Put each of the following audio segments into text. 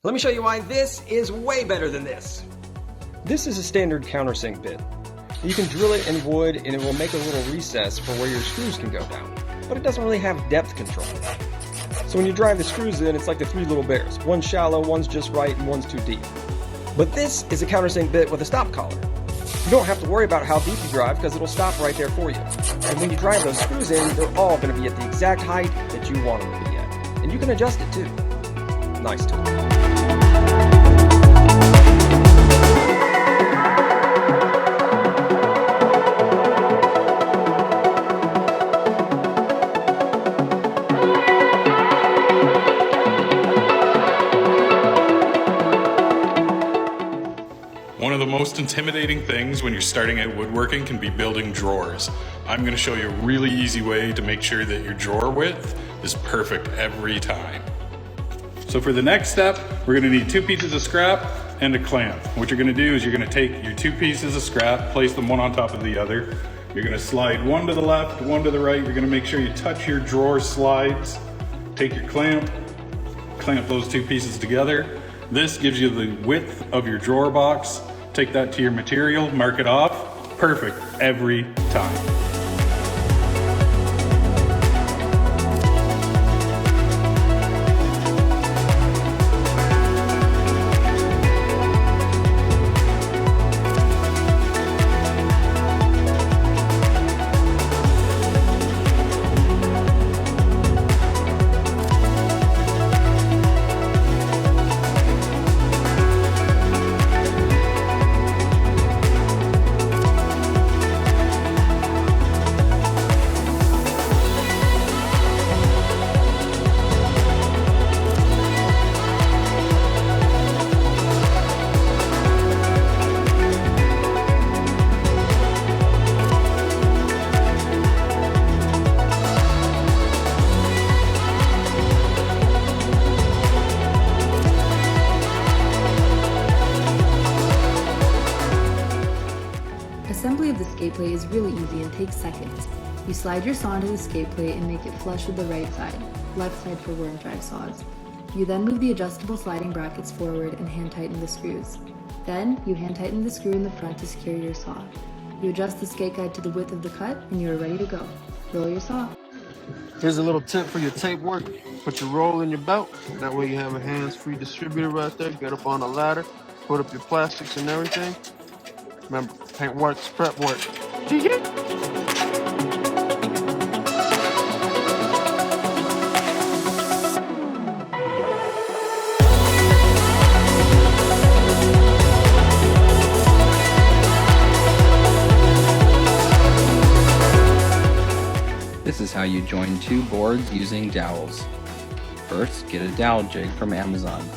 Let me show you why this is way better than this. This is a standard countersink bit. You can drill it in wood and it will make a little recess for where your screws can go down, but it doesn't really have depth control. So when you drive the screws in, it's like the three little bears. One's shallow, one's just right, and one's too deep. But this is a countersink bit with a stop collar. You don't have to worry about how deep you drive because it'll stop right there for you. And when you drive those screws in, they're all going to be at the exact height that you want them to be at. And you can adjust it too. Nice tool. One of the most intimidating things when you're starting out woodworking can be building drawers. I'm going to show you a really easy way to make sure that your drawer width is perfect every time. So for the next step, we're going to need 2 pieces of scrap and a clamp. What you're going to do is you're going to take your 2 pieces of scrap, place them one on top of the other. You're going to slide one to the left, one to the right. You're going to make sure you touch your drawer slides. Take your clamp those 2 pieces together. This gives you the width of your drawer box. Take that to your material, mark it off. Perfect every time. Assembly of the skate plate is really easy and takes seconds. You slide your saw into the skate plate and make it flush with the right side, left side for worm drive saws. You then move the adjustable sliding brackets forward and hand tighten the screws. Then, you hand tighten the screw in the front to secure your saw. You adjust the skate guide to the width of the cut and you are ready to go. Roll your saw. Here's a little tip for your tape work. Put your roll in your belt. That way you have a hands-free distributor right there. Get up on a ladder, put up your plastics and everything. Remember, paint works, prep work. This is how you join 2 boards using dowels. First, get a dowel jig from Amazon.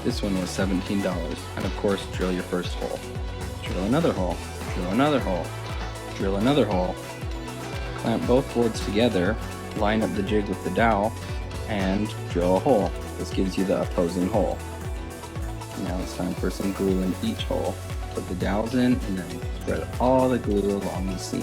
This one was $17, and of course, drill your first hole. Drill another hole, drill another hole, drill another hole. Clamp both boards together, line up the jig with the dowel, and drill a hole. This gives you the opposing hole. Now it's time for some glue in each hole. Put the dowels in and then spread all the glue along the seam.